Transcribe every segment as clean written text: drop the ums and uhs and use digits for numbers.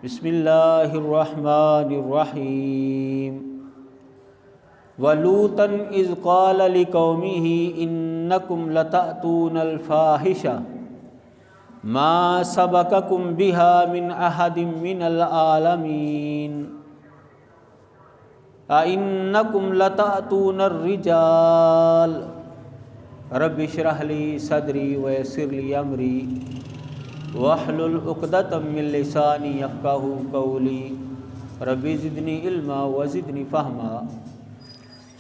بسم اللہ الرحمن الرحیم وَلُوطًا إِذْ قَالَ لِقَوْمِهِ إِنَّكُمْ لَتَأْتُونَ الْفَاحِشَةَ مَا سَبَقَكُمْ بِهَا مِنْ أَحَدٍ مِنَ الْعَالَمِينَ أَإِنَّكُمْ لَتَأْتُونَ الرِّجَالَ رَبِّ اشْرَحْ لِي صَدْرِي وَيَسِّرْ لِي أَمْرِي وَاحْلُلْ عُقْدَةً مِّن لِّسَانِي يَفْقَهُوا قَوْلِي رَبِّ زِدْنِی عِلْمًا وَزِدْنِی فَہْمًا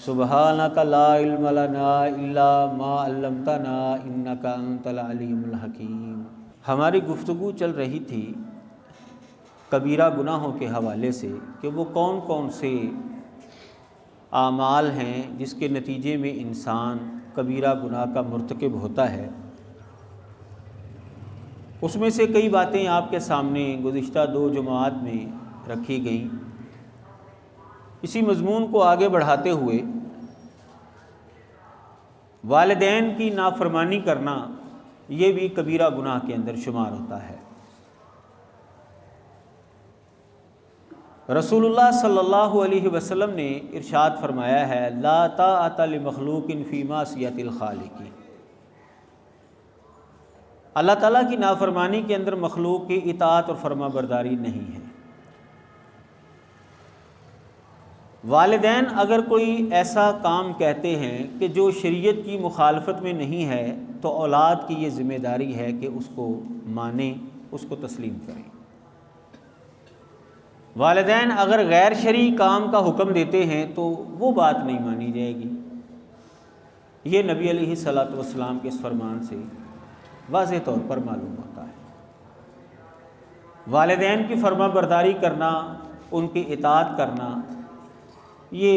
سبحانک لا علم لنا الا ما علمتنا انک انت العلیم الحکیم۔ ہماری گفتگو چل رہی تھی کبیرہ گناہوں کے حوالے سے کہ وہ کون کون سے اعمال ہیں جس کے نتیجے میں انسان کبیرہ گناہ کا مرتکب ہوتا ہے۔ اس میں سے کئی باتیں آپ کے سامنے گزشتہ 2 جمعات میں رکھی گئیں۔ اسی مضمون کو آگے بڑھاتے ہوئے والدین کی نافرمانی کرنا یہ بھی کبیرہ گناہ کے اندر شمار ہوتا ہے۔ رسول اللہ صلی اللہ علیہ وسلم نے ارشاد فرمایا ہے لا طاعۃ لمخلوق فی معصیۃ الخالق۔ اللہ تعالیٰ کی نافرمانی کے اندر مخلوق کی اطاعت اور فرما برداری نہیں ہے۔ والدین اگر کوئی ایسا کام کہتے ہیں کہ جو شریعت کی مخالفت میں نہیں ہے تو اولاد کی یہ ذمہ داری ہے کہ اس کو مانیں، اس کو تسلیم کریں۔ والدین اگر غیر شرعی کام کا حکم دیتے ہیں تو وہ بات نہیں مانی جائے گی۔ یہ نبی علیہ الصلوۃ والسلام کے اس فرمان سے واضح طور پر معلوم ہوتا ہے۔ والدین کی فرما برداری کرنا، ان کی اطاعت کرنا، یہ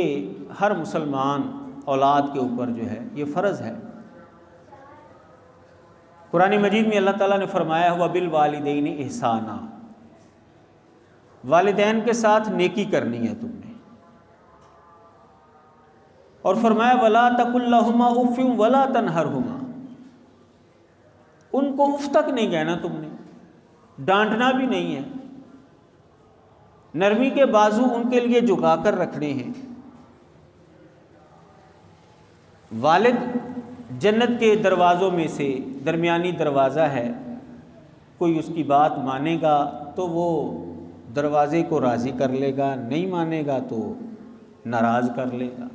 ہر مسلمان اولاد کے اوپر جو ہے یہ فرض ہے۔ قرآن مجید میں اللہ تعالیٰ نے فرمایا ہوا وَبِالْوَالِدَيْنِ إِحْسَانًا، والدین کے ساتھ نیکی کرنی ہے تم نے، اور فرمایا وَلَا تَقُل لَّهُمَا أُفٍّ وَلَا تَنْهَرْهُمَا، ان کو اف تک نہیں کہنا تم نے، ڈانٹنا بھی نہیں ہے، نرمی کے بازو ان کے لیے جھکا کر رکھنے ہیں۔ والد جنت کے دروازوں میں سے درمیانی دروازہ ہے، کوئی اس کی بات مانے گا تو وہ دروازے کو راضی کر لے گا، نہیں مانے گا تو ناراض کر لے گا۔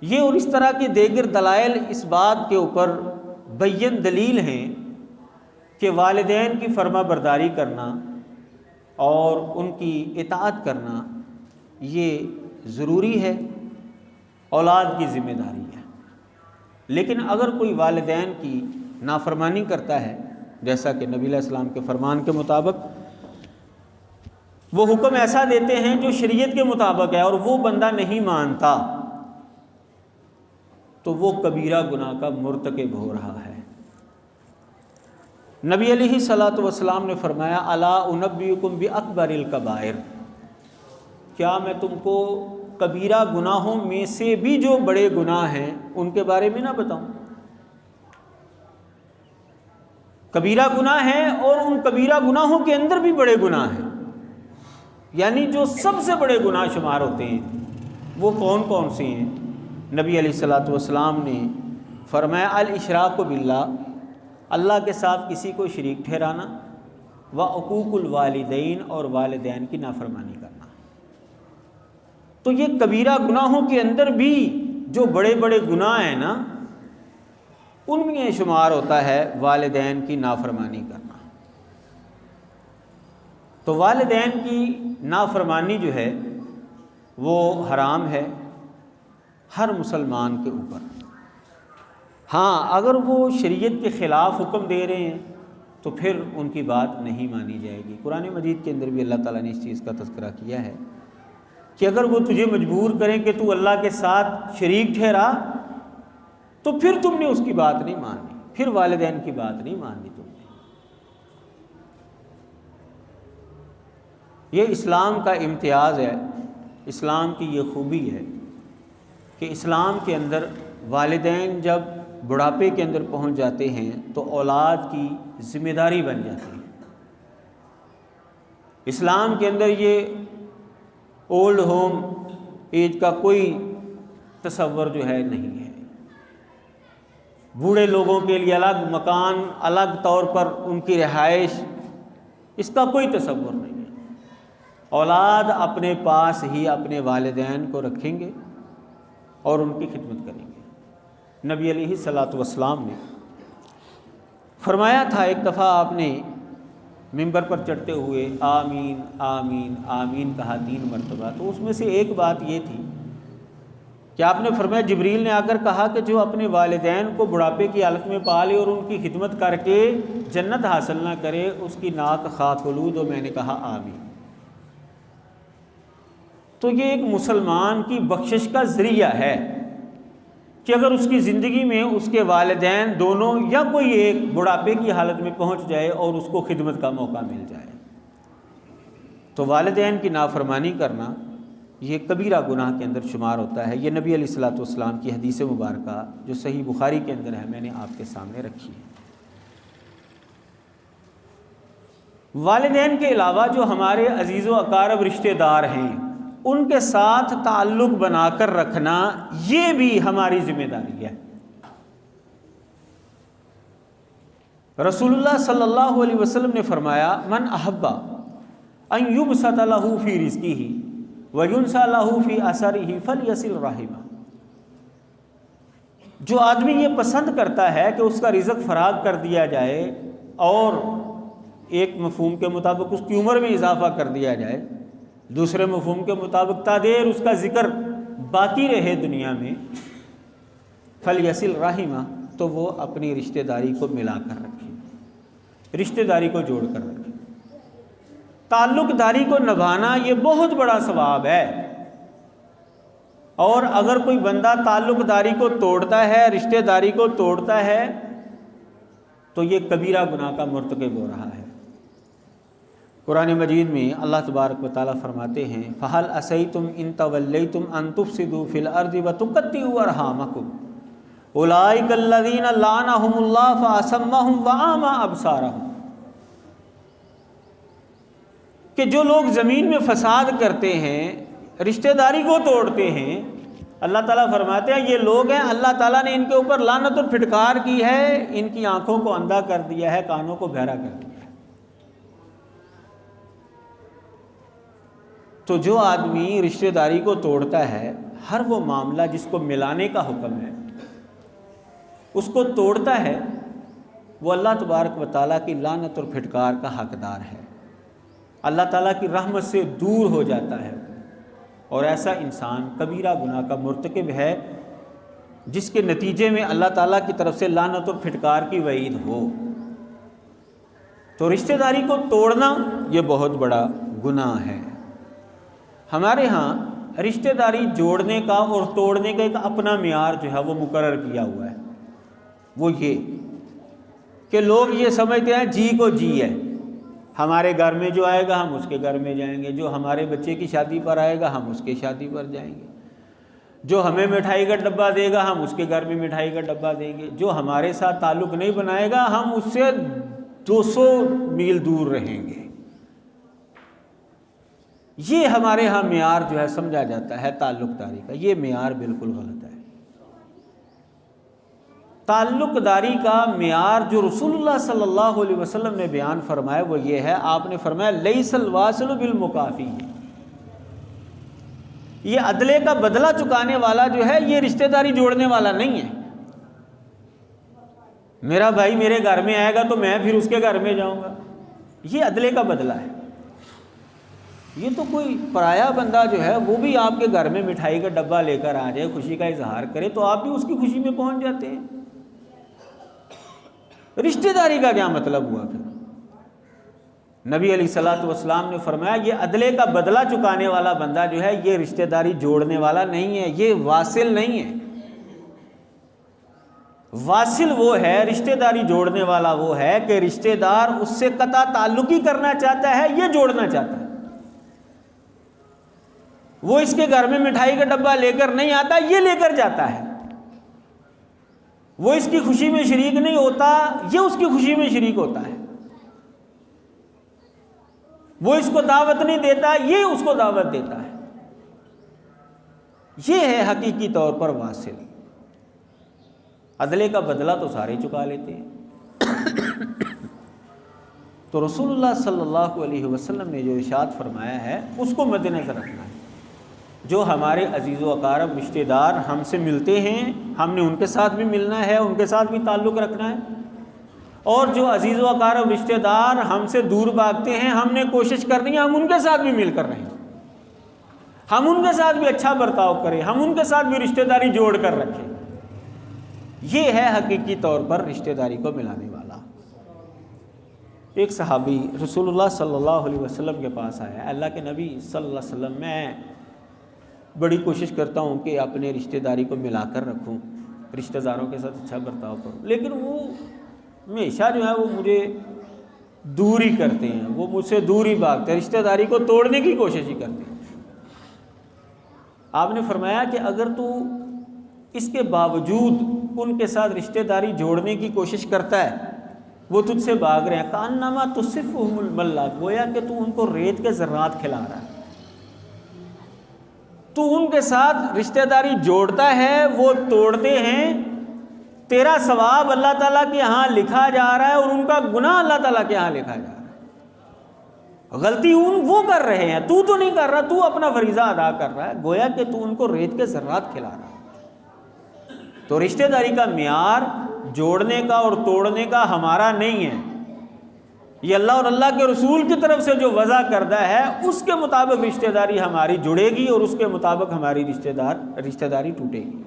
یہ اور اس طرح کے دیگر دلائل اس بات کے اوپر بین دلیل ہیں کہ والدین کی فرما برداری کرنا اور ان کی اطاعت کرنا یہ ضروری ہے، اولاد کی ذمہ داری ہے۔ لیکن اگر کوئی والدین کی نافرمانی کرتا ہے، جیسا کہ نبی علیہ السلام کے فرمان کے مطابق وہ حکم ایسا دیتے ہیں جو شریعت کے مطابق ہے اور وہ بندہ نہیں مانتا، تو وہ کبیرہ گناہ کا مرتکب ہو رہا ہے۔ نبی علیہ الصلوۃ والسلام نے فرمایا الا انبئکم باکبر الکبائر، کیا میں تم کو کبیرہ گناہوں میں سے بھی جو بڑے گناہ ہیں ان کے بارے میں نہ بتاؤں؟ کبیرہ گناہ ہیں اور ان کبیرہ گناہوں کے اندر بھی بڑے گناہ ہیں، یعنی جو سب سے بڑے گناہ شمار ہوتے ہیں وہ کون کون سے ہیں؟ نبی علیہ الصلوۃ والسلام نے فرمایا الاشراک باللہ، اللہ کے ساتھ کسی کو شریک ٹھہرانا، وعقوق الوالدین، اور والدین کی نافرمانی کرنا۔ تو یہ کبیرہ گناہوں کے اندر بھی جو بڑے بڑے گناہ ہیں نا، ان میں شمار ہوتا ہے والدین کی نافرمانی کرنا۔ تو والدین کی نافرمانی جو ہے وہ حرام ہے ہر مسلمان کے اوپر۔ ہاں اگر وہ شریعت کے خلاف حکم دے رہے ہیں تو پھر ان کی بات نہیں مانی جائے گی۔ قرآن مجید کے اندر بھی اللہ تعالیٰ نے اس چیز کا تذکرہ کیا ہے کہ اگر وہ تجھے مجبور کریں کہ تو اللہ کے ساتھ شریک ٹھہرا تو پھر تم نے اس کی بات نہیں ماننی، پھر والدین کی بات نہیں ماننی تم نے۔ یہ اسلام کا امتیاز ہے، اسلام کی یہ خوبی ہے کہ اسلام کے اندر والدین جب بڑھاپے کے اندر پہنچ جاتے ہیں تو اولاد کی ذمہ داری بن جاتی ہے۔ اسلام کے اندر یہ اولڈ ہوم ایج کا کوئی تصور جو ہے نہیں ہے۔ بوڑھے لوگوں کے لیے الگ مکان، الگ طور پر ان کی رہائش، اس کا کوئی تصور نہیں ہے۔ اولاد اپنے پاس ہی اپنے والدین کو رکھیں گے اور ان کی خدمت کریں گے۔ نبی علیہ الصلوۃ والسلام نے فرمایا تھا، ایک دفعہ آپ نے ممبر پر چڑھتے ہوئے آمین آمین آمین کہا 3 مرتبہ، تو اس میں سے ایک بات یہ تھی کہ آپ نے فرمایا جبریل نے آ کر کہا کہ جو اپنے والدین کو بڑھاپے کی حالت میں پالے اور ان کی خدمت کر کے جنت حاصل نہ کرے، اس کی ناک خاک آلود ہو۔ میں نے کہا آمین۔ تو یہ ایک مسلمان کی بخشش کا ذریعہ ہے کہ اگر اس کی زندگی میں اس کے والدین دونوں یا کوئی ایک بڑھاپے کی حالت میں پہنچ جائے اور اس کو خدمت کا موقع مل جائے، تو والدین کی نافرمانی کرنا یہ کبیرہ گناہ کے اندر شمار ہوتا ہے۔ یہ نبی علیہ الصلوۃ والسلام کی حدیث مبارکہ جو صحیح بخاری کے اندر ہے، میں نے آپ کے سامنے رکھی ہے۔ والدین کے علاوہ جو ہمارے عزیز و اقارب رشتہ دار ہیں، ان کے ساتھ تعلق بنا کر رکھنا یہ بھی ہماری ذمہ داری ہے۔ رسول اللہ صلی اللہ علیہ وسلم نے فرمایا، من احب ان یبسط لہ فی رزقہ وینسیٰ لہ فی اثرہ فلیصل رحمہ۔ جو آدمی یہ پسند کرتا ہے کہ اس کا رزق فراغ کر دیا جائے اور ایک مفہوم کے مطابق اس کی عمر میں اضافہ کر دیا جائے، دوسرے مفہوم کے مطابق تا دیر اس کا ذکر باقی رہے دنیا میں، فلیصل رحمہ، تو وہ اپنی رشتہ داری کو ملا کر رکھے، رشتہ داری کو جوڑ کر رکھے۔ تعلق داری کو نبھانا یہ بہت بڑا ثواب ہے، اور اگر کوئی بندہ تعلق داری کو توڑتا ہے، رشتہ داری کو توڑتا ہے، تو یہ کبیرہ گناہ کا مرتکب ہو رہا ہے۔ قرآن مجید میں اللہ تبارک و تعالیٰ فرماتے ہیں، فَهَلْ عَصَيْتُمْ إِن تَوَلَّيْتُمْ أَن تُفْسِدُوا فِي الْأَرْضِ وَتُقَطِّعُوا أَرْحَامَكُمْ أُولَٰئِكَ الَّذِينَ لَعَنَهُمُ اللَّهُ فَأَصَمَّهُمْ وَأَعْمَىٰ أَبْصَارَهُمْ، کہ جو لوگ زمین میں فساد کرتے ہیں، رشتہ داری کو توڑتے ہیں، اللہ تعالیٰ فرماتے ہیں یہ لوگ ہیں، اللہ تعالیٰ نے ان کے اوپر لعنت اور پھٹکار کی ہے، ان کی آنکھوں کو اندھا کر دیا ہے، کانوں کو بہرا کر دیا ہے۔ تو جو آدمی رشتہ داری کو توڑتا ہے، ہر وہ معاملہ جس کو ملانے کا حکم ہے اس کو توڑتا ہے، وہ اللہ تبارک و تعالیٰ کی لعنت اور پھٹکار کا حقدار ہے، اللہ تعالیٰ کی رحمت سے دور ہو جاتا ہے، اور ایسا انسان کبیرہ گناہ کا مرتکب ہے جس کے نتیجے میں اللہ تعالیٰ کی طرف سے لعنت اور پھٹکار کی وعید ہو۔ تو رشتہ داری کو توڑنا یہ بہت بڑا گناہ ہے۔ ہمارے ہاں رشتہ داری جوڑنے کا اور توڑنے کا ایک اپنا معیار جو ہے وہ مقرر کیا ہوا ہے، وہ یہ کہ لوگ یہ سمجھتے ہیں جی کو جی ہے، ہمارے گھر میں جو آئے گا ہم اس کے گھر میں جائیں گے، جو ہمارے بچے کی شادی پر آئے گا ہم اس کے شادی پر جائیں گے، جو ہمیں مٹھائی کا ڈبہ دے گا ہم اس کے گھر میں مٹھائی کا ڈبہ دیں گے، جو ہمارے ساتھ تعلق نہیں بنائے گا ہم اس سے 200 میل دور رہیں گے۔ یہ ہمارے ہاں معیار جو ہے سمجھا جاتا ہے تعلق داری کا، یہ معیار بالکل غلط ہے۔ تعلق داری کا معیار جو رسول اللہ صلی اللہ علیہ وسلم نے بیان فرمایا وہ یہ ہے، آپ نے فرمایا لیس الواصل بالمکافی، یہ عدلے کا بدلہ چکانے والا جو ہے یہ رشتہ داری جوڑنے والا نہیں ہے۔ میرا بھائی میرے گھر میں آئے گا تو میں پھر اس کے گھر میں جاؤں گا، یہ عدلے کا بدلہ ہے۔ یہ تو کوئی پرایا بندہ جو ہے وہ بھی آپ کے گھر میں مٹھائی کا ڈبہ لے کر آ جائے، خوشی کا اظہار کرے، تو آپ بھی اس کی خوشی میں پہنچ جاتے ہیں۔ رشتہ داری کا کیا مطلب ہوا پھر؟ نبی علیہ الصلوۃ والسلام نے فرمایا یہ عدلے کا بدلہ چکانے والا بندہ جو ہے یہ رشتہ داری جوڑنے والا نہیں ہے، یہ واصل نہیں ہے۔ واصل وہ ہے، رشتہ داری جوڑنے والا وہ ہے کہ رشتہ دار اس سے قطع تعلق ہی کرنا چاہتا ہے، یہ جوڑنا چاہتا ہے۔ وہ اس کے گھر میں مٹھائی کا ڈبہ لے کر نہیں آتا، یہ لے کر جاتا ہے۔ وہ اس کی خوشی میں شریک نہیں ہوتا، یہ اس کی خوشی میں شریک ہوتا ہے۔ وہ اس کو دعوت نہیں دیتا، یہ اس کو دعوت دیتا ہے۔ یہ ہے حقیقی طور پر واصل۔ عدلے کا بدلہ تو سارے چکا لیتے ہیں۔ تو رسول اللہ صلی اللہ علیہ وسلم نے جو ارشاد فرمایا ہے اس کو مد نظر رکھنا ہے۔ جو ہمارے عزیز و اقارب رشتہ دار ہم سے ملتے ہیں، ہم نے ان کے ساتھ بھی ملنا ہے، ان کے ساتھ بھی تعلق رکھنا ہے، اور جو عزیز و اقارب رشتہ دار ہم سے دور بھاگتے ہیں، ہم نے کوشش کرنی ہے ہم ان کے ساتھ بھی مل کر رہیں، ہم ان کے ساتھ بھی اچھا برتاؤ کریں، ہم ان کے ساتھ بھی رشتہ داری جوڑ کر رکھیں۔ یہ ہے حقیقی طور پر رشتہ داری کو ملانے والا۔ ایک صحابی رسول اللہ صلی اللہ علیہ وسلم کے پاس آیا، اللہ کے نبی صلی اللہ علیہ وسلم، میں بڑی کوشش کرتا ہوں کہ اپنے رشتہ داری کو ملا کر رکھوں، رشتہ داروں کے ساتھ اچھا برتاؤ کروں، لیکن وہ ہمیشہ جو ہے وہ مجھے دور ہی کرتے ہیں، وہ مجھ سے دور ہی بھاگتے ہیں، رشتہ داری کو توڑنے کی کوشش ہی کرتے ہیں۔ آپ نے فرمایا کہ اگر تو اس کے باوجود ان کے ساتھ رشتہ داری جوڑنے کی کوشش کرتا ہے، وہ تجھ سے بھاگ رہے ہیں، کأنما تصفهم الملّہ، گویا کہ تو ان کو ریت کے ذرات کھلا رہا ہے، تو ان کے ساتھ رشتہ داری جوڑتا ہے، وہ توڑتے ہیں، تیرا ثواب اللہ تعالیٰ کے ہاں لکھا جا رہا ہے اور ان کا گناہ اللہ تعالیٰ کے ہاں لکھا جا رہا ہے۔ غلطی وہ کر رہے ہیں، تو نہیں کر رہا، تو اپنا فریضہ ادا کر رہا ہے، گویا کہ تو ان کو ریت کے ذرات کھلا رہا ہے۔ تو رشتہ داری کا معیار جوڑنے کا اور توڑنے کا ہمارا نہیں ہے، یہ اللہ اور اللہ کے رسول کی طرف سے جو وضع کردہ ہے اس کے مطابق رشتہ داری ہماری جڑے گی اور اس کے مطابق ہماری رشتہ داری ٹوٹے گی۔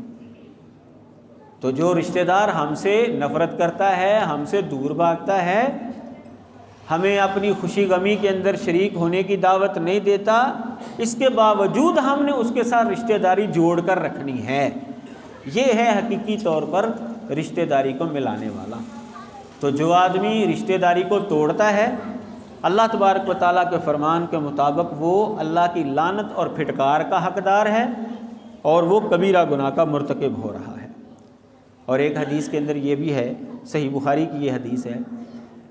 تو جو رشتہ دار ہم سے نفرت کرتا ہے، ہم سے دور بھاگتا ہے، ہمیں اپنی خوشی غمی کے اندر شریک ہونے کی دعوت نہیں دیتا، اس کے باوجود ہم نے اس کے ساتھ رشتہ داری جوڑ کر رکھنی ہے، یہ ہے حقیقی طور پر رشتہ داری کو ملانے والا۔ تو جو آدمی رشتہ داری کو توڑتا ہے، اللہ تبارک و تعالیٰ کے فرمان کے مطابق وہ اللہ کی لعنت اور پھٹکار کا حقدار ہے اور وہ کبیرہ گناہ کا مرتکب ہو رہا ہے۔ اور ایک حدیث کے اندر یہ بھی ہے، صحیح بخاری کی یہ حدیث ہے،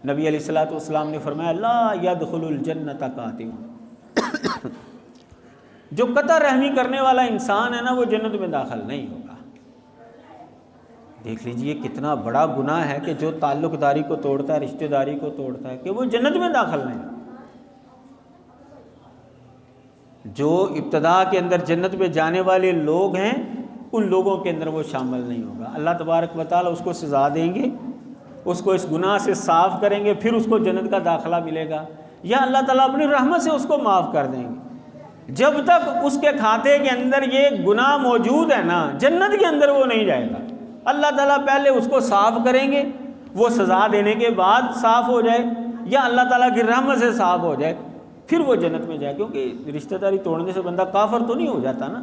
نبی علیہ الصلوۃ والسلام نے فرمایا لا يدخل الجنۃ قاطع، جو قطع رحمی کرنے والا انسان ہے نا وہ جنت میں داخل نہیں ہوگا۔ دیکھ لیجئے کتنا بڑا گناہ ہے کہ جو تعلق داری کو توڑتا ہے، رشتہ داری کو توڑتا ہے، کہ وہ جنت میں داخل نہیں ہوگا۔ جو ابتدا کے اندر جنت میں جانے والے لوگ ہیں ان لوگوں کے اندر وہ شامل نہیں ہوگا۔ اللہ تبارک و تعالیٰ اس کو سزا دیں گے، اس کو اس گناہ سے صاف کریں گے، پھر اس کو جنت کا داخلہ ملے گا، یا اللہ تعالیٰ اپنی رحمت سے اس کو معاف کر دیں گے۔ جب تک اس کے کھاتے کے اندر یہ گناہ موجود ہے نا، جنت کے اندر وہ نہیں جائے گا۔ اللہ تعالیٰ پہلے اس کو صاف کریں گے، وہ سزا دینے کے بعد صاف ہو جائے، یا اللہ تعالیٰ کی رحمت سے صاف ہو جائے، پھر وہ جنت میں جائے۔ کیونکہ رشتہ داری توڑنے سے بندہ کافر تو نہیں ہو جاتا نا،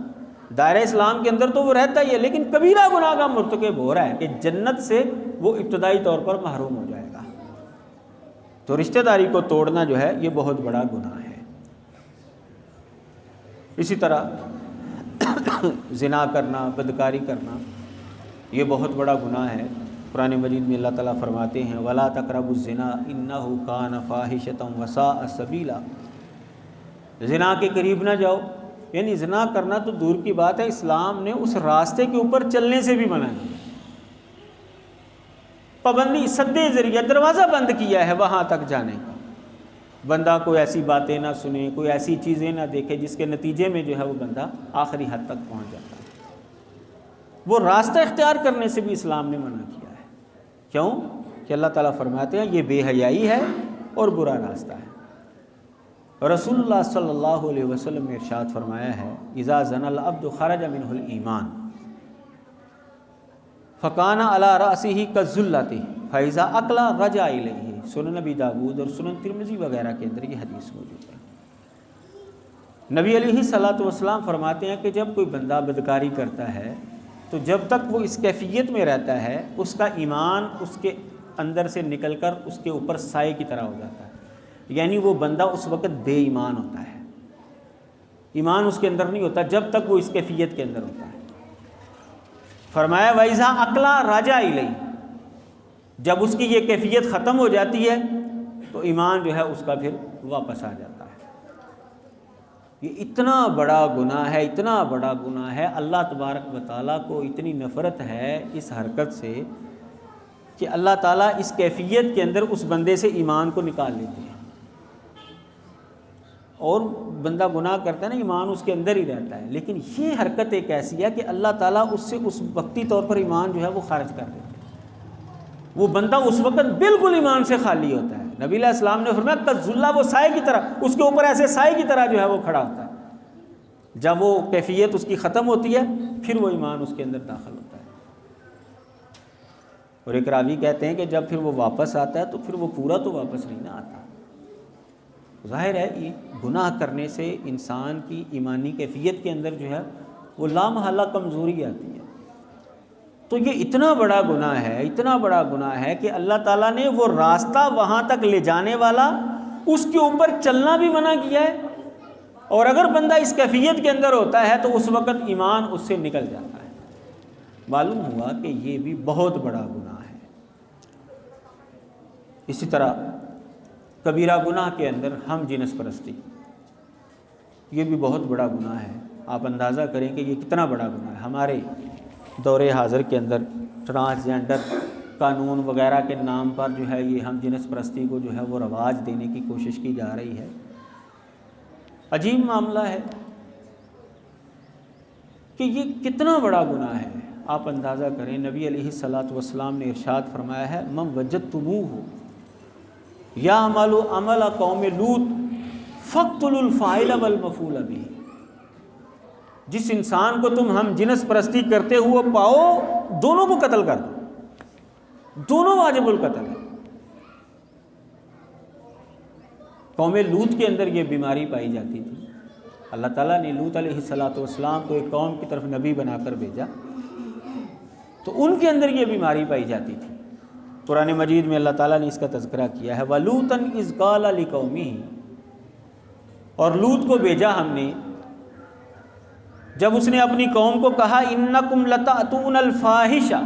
دائرہ اسلام کے اندر تو وہ رہتا ہی ہے، لیکن کبیرہ گناہ کا مرتکب ہو رہا ہے کہ جنت سے وہ ابتدائی طور پر محروم ہو جائے گا۔ تو رشتہ داری کو توڑنا جو ہے یہ بہت بڑا گناہ ہے۔ اسی طرح زنا کرنا، بدکاری کرنا یہ بہت بڑا گناہ ہے۔ قرآن مجید میں اللہ تعالیٰ فرماتے ہیں وَلَا تَقْرَبُوا الزِّنَا إِنَّهُ كَانَ فَاحِشَةً وَسَاءَ سَبِيلًا، زنا کے قریب نہ جاؤ، یعنی زنا کرنا تو دور کی بات ہے، اسلام نے اس راستے کے اوپر چلنے سے بھی منع کیا، پابندی، سد ذریعہ، دروازہ بند کیا ہے وہاں تک جانے کا۔ بندہ کوئی ایسی باتیں نہ سنے، کوئی ایسی چیزیں نہ دیکھے جس کے نتیجے میں جو ہے وہ بندہ آخری حد تک پہنچ جاتا ہے۔ وہ راستہ اختیار کرنے سے بھی اسلام نے منع کیا ہے۔ کیوں؟ کہ اللہ تعالیٰ فرماتے ہیں یہ بے حیائی ہے اور برا راستہ ہے۔ رسول اللہ صلی اللہ علیہ وسلم نے ارشاد فرمایا ہے اذا زنى العبد خرج منه الایمان فکان علی رأسه کالذلۃ فاذا اکل رجع الیہ، سنن نبی داؤد اور سنن ترمذی وغیرہ کے اندر یہ حدیث موجود ہے۔ نبی علیہ الصلوۃ والسلام فرماتے ہیں کہ جب کوئی بندہ بدکاری کرتا ہے تو جب تک وہ اس کیفیت میں رہتا ہے اس کا ایمان اس کے اندر سے نکل کر اس کے اوپر سائے کی طرح ہو جاتا ہے، یعنی وہ بندہ اس وقت بے ایمان ہوتا ہے، ایمان اس کے اندر نہیں ہوتا جب تک وہ اس کیفیت کے اندر ہوتا ہے۔ فرمایا وَإِذَا أَقْلَا رَجَعَ إِلَيْهِ، جب اس کی یہ کیفیت ختم ہو جاتی ہے تو ایمان جو ہے اس کا پھر واپس آ جاتا ہے۔ یہ اتنا بڑا گناہ ہے، اتنا بڑا گناہ ہے، اللہ تبارک و تعالیٰ کو اتنی نفرت ہے اس حرکت سے کہ اللہ تعالیٰ اس کیفیت کے اندر اس بندے سے ایمان کو نکال لیتے ہیں۔ اور بندہ گناہ کرتا ہے نا، ایمان اس کے اندر ہی رہتا ہے، لیکن یہ حرکت ایک ایسی ہے کہ اللہ تعالیٰ اس سے اس وقتی طور پر ایمان جو ہے وہ خارج کر دیتے ہیں۔ وہ بندہ اس وقت بالکل ایمان سے خالی ہوتا ہے۔ نبی علیہ السلام نے فرمایا کالظلہ، وہ سائے کی طرح، اس کے اوپر ایسے سائے کی طرح جو ہے وہ کھڑا ہوتا ہے۔ جب وہ کیفیت اس کی ختم ہوتی ہے پھر وہ ایمان اس کے اندر داخل ہوتا ہے۔ اور ایک راوی کہتے ہیں کہ جب پھر وہ واپس آتا ہے تو پھر وہ پورا تو واپس نہیں نہ آتا۔ ظاہر ہے یہ گناہ کرنے سے انسان کی ایمانی کیفیت کے اندر جو ہے وہ لامحالہ کمزوری آتی ہے۔ تو یہ اتنا بڑا گناہ ہے، اتنا بڑا گناہ ہے کہ اللہ تعالیٰ نے وہ راستہ وہاں تک لے جانے والا اس کے اوپر چلنا بھی منع کیا ہے، اور اگر بندہ اس کیفیت کے اندر ہوتا ہے تو اس وقت ایمان اس سے نکل جاتا ہے۔ معلوم ہوا کہ یہ بھی بہت بڑا گناہ ہے۔ اسی طرح کبیرہ گناہ کے اندر ہم جنس پرستی، یہ بھی بہت بڑا گناہ ہے۔ آپ اندازہ کریں کہ یہ کتنا بڑا گناہ ہے۔ ہمارے دور حاضر کے اندر ٹرانسجینڈر قانون وغیرہ کے نام پر جو ہے یہ ہم جنس پرستی کو جو ہے وہ رواج دینے کی کوشش کی جا رہی ہے۔ عجیب معاملہ ہے کہ یہ کتنا بڑا گناہ ہے۔ آپ اندازہ کریں، نبی علیہ الصلوۃ والسلام نے ارشاد فرمایا ہے من وجدتموہ یعمل عمل قوم لوط فاقتلوا الفاعل والمفعول بہ، جس انسان کو تم ہم جنس پرستی کرتے ہوئے پاؤ دونوں کو قتل کر دو، دونوں واجب القتل ہے۔ قوم لوط کے اندر یہ بیماری پائی جاتی تھی۔ اللہ تعالیٰ نے لوط علیہ الصلوۃ والسلام کو ایک قوم کی طرف نبی بنا کر بھیجا، تو ان کے اندر یہ بیماری پائی جاتی تھی۔ قرآن مجید میں اللہ تعالیٰ نے اس کا تذکرہ کیا ہے وَلُوطًا إِذْ قَالَ لِقَوْمِهِ، اور لوط کو بھیجا ہم نے جب اس نے اپنی قوم کو کہا اِنَّكُمْ لَتَأْتُونَ الْفَاحِشَةَ،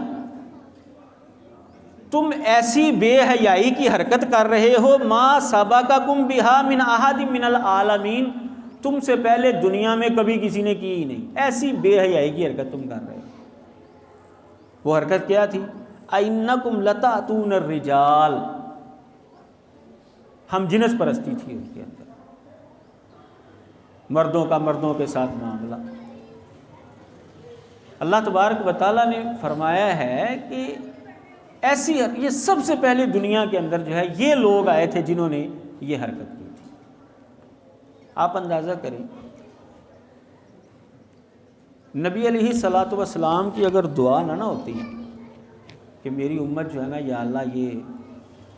تم ایسی بے حیائی کی حرکت کر رہے ہو مَا سَبَقَكُمْ بِهَا مِنْ أَحَدٍ مِنَ الْعَالَمِينَ، تم سے پہلے دنیا میں کبھی کسی نے کی ہی نہیں، ایسی بے حیائی کی حرکت تم کر رہے ہو۔ وہ حرکت کیا تھی؟ اِنَّكُمْ لَتَأْتُونَ الرِّجَالَ، ہم جنس پرستی تھی ان کے اندر، مردوں کا مردوں کے ساتھ معاملہ۔ اللہ تبارک و تعالیٰ نے فرمایا ہے کہ ایسی یہ سب سے پہلے دنیا کے اندر جو ہے یہ لوگ آئے تھے جنہوں نے یہ حرکت کی تھی۔ آپ اندازہ کریں نبی علیہ الصلوۃ والسلام کی اگر دعا نہ ہوتی کہ میری امت جو ہے نا یا اللہ یہ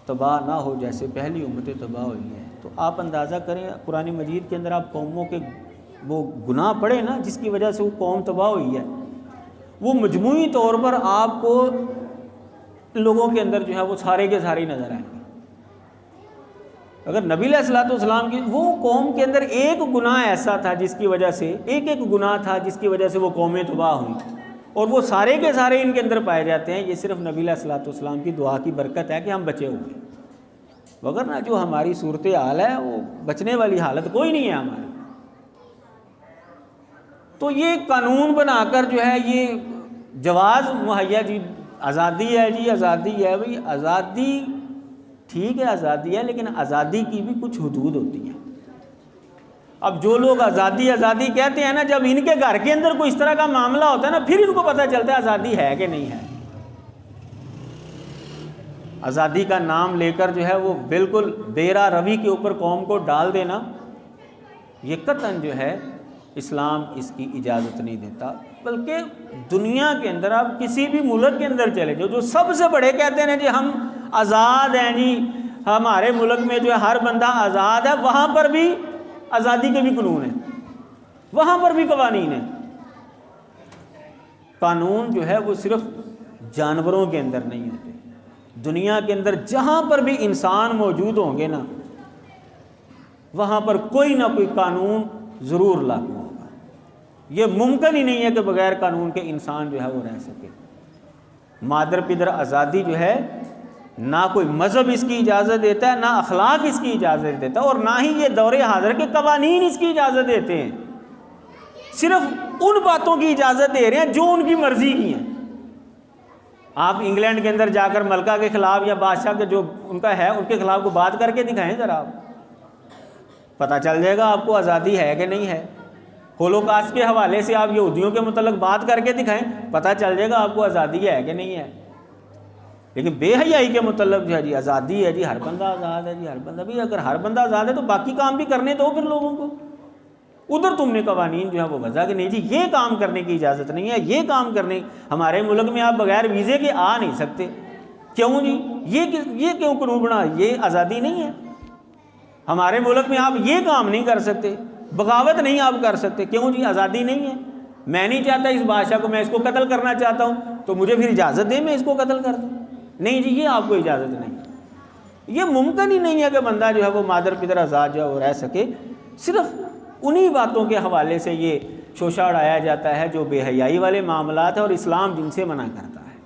تباہ نہ ہو جیسے پہلی امتیں تباہ ہوئی ہیں، تو آپ اندازہ کریں قرآن مجید کے اندر آپ قوموں کے وہ گناہ پڑے نا جس کی وجہ سے وہ قوم تباہ ہوئی ہے، وہ مجموعی طور پر آپ کو لوگوں کے اندر جو ہے وہ سارے کے سارے نظر آئیں گے۔ اگر نبی علیہ الصلوۃ والسلام کی وہ قوم کے اندر ایک گناہ ایسا تھا جس کی وجہ سے ایک گناہ تھا جس کی وجہ سے وہ قومیں تباہ ہوئیں، اور وہ سارے کے سارے ان کے اندر پائے جاتے ہیں، یہ صرف نبی علیہ الصلوۃ والسلام کی دعا کی برکت ہے کہ ہم بچے ہوئے، وگرنہ جو ہماری صورتحال ہے وہ بچنے والی حالت کوئی نہیں ہے ہماری۔ تو یہ قانون بنا کر جو ہے یہ جواز مہیا، جی آزادی ہے، جی آزادی ہے، بھائی آزادی ٹھیک ہے، آزادی ہے، لیکن آزادی کی بھی کچھ حدود ہوتی ہیں۔ اب جو لوگ آزادی آزادی کہتے ہیں نا، جب ان کے گھر کے اندر کوئی اس طرح کا معاملہ ہوتا ہے نا پھر ان کو پتہ چلتا ہے آزادی ہے کہ نہیں ہے۔ آزادی کا نام لے کر جو ہے وہ بالکل بے راہ روی کے اوپر قوم کو ڈال دینا، یہ قطعاً جو ہے اسلام اس کی اجازت نہیں دیتا۔ بلکہ دنیا کے اندر آپ کسی بھی ملک کے اندر چلے جاؤ، جو سب سے بڑے کہتے ہیں جی ہم آزاد ہیں، جی ہمارے ملک میں جو ہے ہر بندہ آزاد ہے، وہاں پر بھی آزادی کے بھی قانون ہیں، وہاں پر بھی قوانین ہیں۔ قانون جو ہے وہ صرف جانوروں کے اندر نہیں ہوتے، دنیا کے اندر جہاں پر بھی انسان موجود ہوں گے نا وہاں پر کوئی نہ کوئی قانون ضرور لاگو ہوگا۔ یہ ممکن ہی نہیں ہے کہ بغیر قانون کے انسان جو ہے وہ رہ سکے۔ مادر پدر آزادی جو ہے نہ کوئی مذہب اس کی اجازت دیتا ہے، نہ اخلاق اس کی اجازت دیتا ہے، اور نہ ہی یہ دور حاضر کے قوانین اس کی اجازت دیتے ہیں۔ صرف ان باتوں کی اجازت دے رہے ہیں جو ان کی مرضی کی ہیں۔ آپ انگلینڈ کے اندر جا کر ملکہ کے خلاف یا بادشاہ کے جو ان کا ہے ان کے خلاف کو بات کر کے دکھائیں ذرا، آپ پتہ چل جائے گا آپ کو آزادی ہے کہ نہیں ہے۔ ہولوکاسٹ کے حوالے سے آپ یہودیوں کے متعلق بات کر کے دکھائیں، پتہ چل جائے گا آپ کو آزادی ہے کہ نہیں ہے۔ لیکن بے حیائی کے متعلق جو ہے جی آزادی ہے، جی ہر بندہ آزاد ہے، جی ہر بندہ، بھی اگر ہر بندہ آزاد ہے تو باقی کام بھی کرنے دو پھر لوگوں کو۔ ادھر تم نے قوانین جو ہے وہ وضع کہ نہیں جی یہ کام کرنے کی اجازت نہیں ہے، یہ کام کرنے ہمارے ملک میں آپ بغیر ویزے کے آ نہیں سکتے۔ کیوں جی یہ کیوں قانون بنا؟ یہ آزادی نہیں ہے۔ ہمارے ملک میں آپ یہ کام نہیں کر سکتے، بغاوت نہیں آپ کر سکتے۔ کیوں جی آزادی نہیں ہے؟ میں نہیں چاہتا اس بادشاہ کو، میں اس کو قتل کرنا چاہتا ہوں تو مجھے پھر اجازت دیں میں اس کو قتل کر دوں۔ نہیں جی یہ آپ کو اجازت نہیں ہے۔ یہ ممکن ہی نہیں ہے کہ بندہ جو ہے وہ مادر پدر آزاد جو ہے وہ رہ سکے۔ صرف انہی باتوں کے حوالے سے یہ شوشہ اڑایا جاتا ہے جو بے حیائی والے معاملات ہیں اور اسلام جن سے منع کرتا ہے۔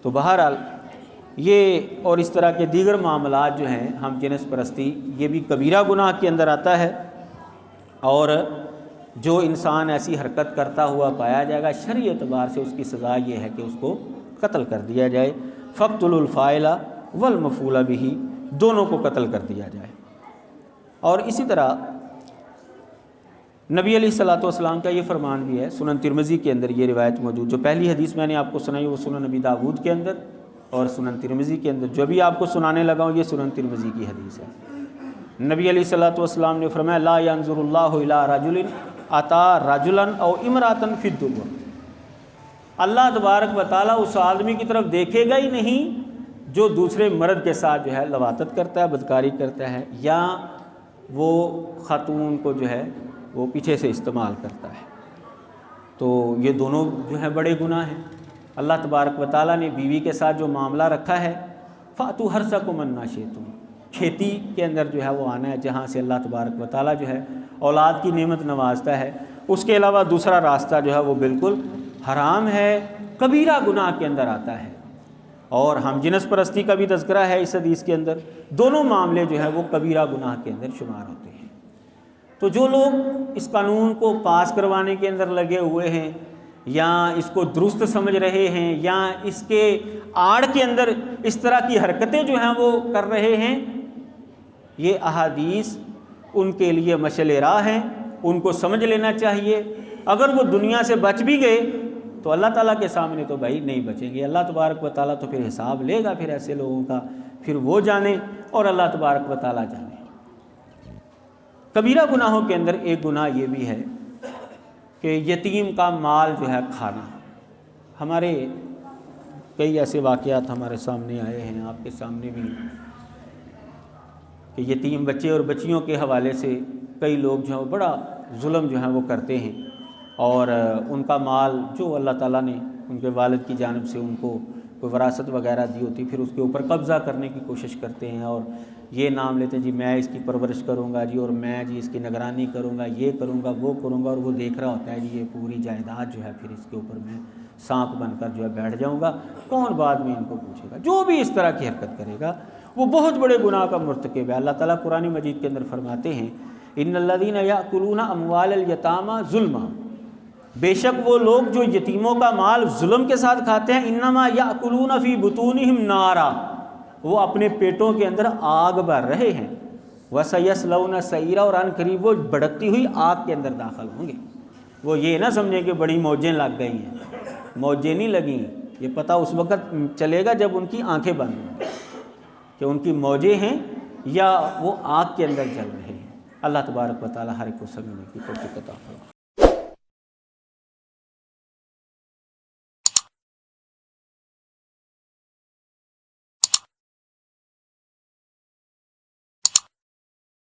تو بہرحال یہ اور اس طرح کے دیگر معاملات جو ہیں ہم جنس پرستی، یہ بھی کبیرہ گناہ کے اندر آتا ہے، اور جو انسان ایسی حرکت کرتا ہوا پایا جائے گا شرعی اعتبار سے اس کی سزا یہ ہے کہ اس کو قتل کر دیا جائے۔ فاقتلوا الفاعل والمفعول به، دونوں کو قتل کر دیا جائے۔ اور اسی طرح نبی علیہ الصلوۃ والسلام کا یہ فرمان بھی ہے، سنن ترمذی کے اندر یہ روایت موجود، جو پہلی حدیث میں نے آپ کو سنائی وہ سنن نبی داؤد کے اندر اور سنن ترمذی کے اندر، جو بھی آپ کو سنانے لگا ہوں یہ سنن ترمذی کی حدیث ہے۔ نبی علیہ الصلوۃ والسلام نے فرمایا لا ينظر اللہ الی رجل اتی رجلا او امرأۃ فی الدبر، اللہ تبارک و تعالیٰ اس آدمی کی طرف دیکھے گا ہی نہیں جو دوسرے مرد کے ساتھ جو ہے لواطت کرتا ہے، بدکاری کرتا ہے، یا وہ خاتون کو جو ہے وہ پیچھے سے استعمال کرتا ہے۔ تو یہ دونوں جو ہیں بڑے گناہ ہیں۔ اللہ تبارک و تعالیٰ نے بیوی کے ساتھ جو معاملہ رکھا ہے فَأْتُوا حَرْثَكُمْ أَنَّىٰ شِئْتُمْ، کھیتی کے اندر جو ہے وہ آنا ہے جہاں سے اللہ تبارک و تعالیٰ جو ہے اولاد کی نعمت نوازتا ہے۔ اس کے علاوہ دوسرا راستہ جو ہے وہ بالکل حرام ہے، کبیرہ گناہ کے اندر آتا ہے۔ اور ہم جنس پرستی کا بھی تذکرہ ہے اس حدیث کے اندر، دونوں معاملے جو ہیں وہ کبیرہ گناہ کے اندر شمار ہوتے ہیں۔ تو جو لوگ اس قانون کو پاس کروانے کے اندر لگے ہوئے ہیں یا اس کو درست سمجھ رہے ہیں یا اس کے آڑ کے اندر اس طرح کی حرکتیں جو ہیں وہ کر رہے ہیں، یہ احادیث ان کے لیے مشعل راہ ہیں، ان کو سمجھ لینا چاہیے۔ اگر وہ دنیا سے بچ بھی گئے تو اللہ تعالیٰ کے سامنے تو بھائی نہیں بچیں گے، اللہ تبارک و تعالیٰ تو پھر حساب لے گا پھر ایسے لوگوں کا، پھر وہ جانے اور اللہ تبارک و تعالیٰ جانے۔ کبیرہ گناہوں کے اندر ایک گناہ یہ بھی ہے کہ یتیم کا مال جو ہے کھانا۔ ہمارے کئی ایسے واقعات ہمارے سامنے آئے ہیں، آپ کے سامنے بھی، کہ یتیم بچے اور بچیوں کے حوالے سے کئی لوگ جو ہیں بڑا ظلم جو ہے وہ کرتے ہیں، اور ان کا مال جو اللہ تعالیٰ نے ان کے والد کی جانب سے ان کو کوئی وراثت وغیرہ دی ہوتی پھر اس کے اوپر قبضہ کرنے کی کوشش کرتے ہیں، اور یہ نام لیتے ہیں جی میں اس کی پرورش کروں گا جی، اور میں جی اس کی نگرانی کروں گا، یہ کروں گا وہ کروں گا، اور وہ دیکھ رہا ہوتا ہے جی یہ پوری جائیداد جو ہے پھر اس کے اوپر میں سانپ بن کر جو ہے بیٹھ جاؤں گا، کون بعد میں ان کو پوچھے گا۔ جو بھی اس طرح کی حرکت کرے گا وہ بہت بڑے گناہ کا مرتکب ہے۔ اللہ تعالیٰ قرآن مجید کے اندر فرماتے ہیں ان الذین یأکلون اموال الیتامی ظلما، بے شک وہ لوگ جو یتیموں کا مال ظلم کے ساتھ کھاتے ہیں، انما یأکلون فی بطونہم نارا، وہ اپنے پیٹوں کے اندر آگ بھر رہے ہیں، وسیصلون سعیرا، اور ان قریب وہ بھڑکتی ہوئی آگ کے اندر داخل ہوں گے۔ وہ یہ نہ سمجھیں کہ بڑی موجیں لگ گئی ہیں، موجیں نہیں لگیں، یہ پتہ اس وقت چلے گا جب ان کی آنکھیں بند ہوں کہ ان کی موجیں ہیں یا وہ آگ کے اندر جل رہے ہیں۔ اللہ تبارک و تعالی ہر ایک کو سمجھنے کی توفیق عطا فرمائے۔